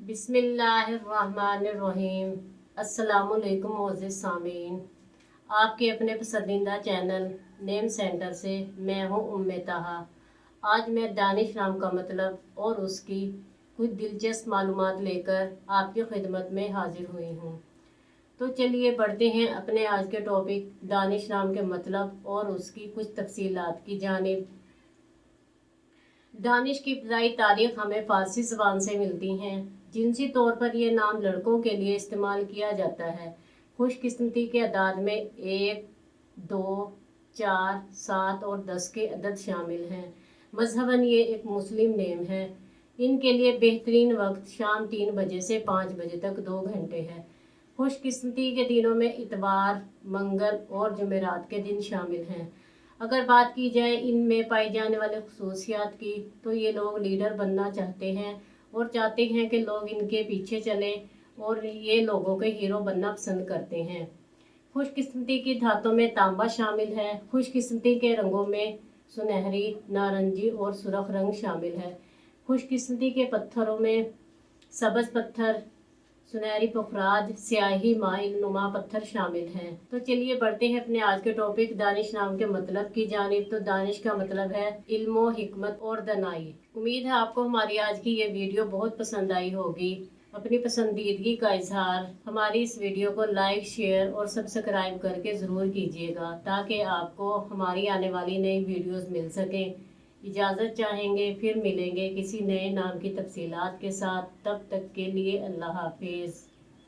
बिस्मिल्लाहिर्रहमानिर्रहीम। अस्सलामुअलैकुम मोअज़्ज़िज़ सामीन, आपके अपने पसंदीदा चैनल नेम सेंटर से मैं हूँ उम्मे ताहा। आज मैं दानिश नाम का मतलब और उसकी कुछ दिलचस्प मालूमात लेकर आपकी खिदमत में हाजिर हुई हूँ। तो चलिए बढ़ते हैं अपने आज के टॉपिक दानिश नाम के मतलब और उसकी कुछ तफसीलात की जानिब। दानिश की इब्तदाई तारीख हमें फ़ारसी ज़बान से मिलती हैं। जिनसी तौर पर यह नाम लड़कों के लिए इस्तेमाल किया जाता है। खुशकिस्मती के अदाद में 1, 2, 4, 7 और 10 के अदद शामिल हैं। मजहबन ये एक मुस्लिम नेम है। इनके लिए बेहतरीन वक्त शाम 3 बजे से 5 बजे तक 2 घंटे है। खुशकिस्मती के दिनों में इतवार, मंगल और जुमेरात के दिन शामिल हैं। अगर बात की जाए इनमें पाई जाने वाले खसूसियात की, तो ये लोग लीडर बनना चाहते हैं और चाहते हैं कि लोग इनके पीछे चलें और ये लोगों के हीरो बनना पसंद करते हैं। खुशकिस्मती की धातों में तांबा शामिल है। खुशकिस्मती के रंगों में सुनहरी, नारंगी और सुर्ख रंग शामिल है। खुशकिस्मती के पत्थरों में सब्ज़ पत्थर, सुनहरी पुखराज, स्याही माइल नुमा पत्थर शामिल हैं। तो चलिए बढ़ते हैं अपने आज के टॉपिक दानिश नाम के मतलब की जानिब। तो दानिश का मतलब है इल्म, हिकमत और दनाई। उम्मीद है आपको हमारी आज की ये वीडियो बहुत पसंद आई होगी। अपनी पसंदीदगी का इजहार हमारी इस वीडियो को लाइक, शेयर और सब्सक्राइब करके ज़रूर कीजिएगा, ताकि आपको हमारी आने वाली नई वीडियोस मिल सकें। इजाज़त चाहेंगे, फिर मिलेंगे किसी नए नाम की तफसीलात के साथ। तब तक के लिए अल्लाह हाफिज़।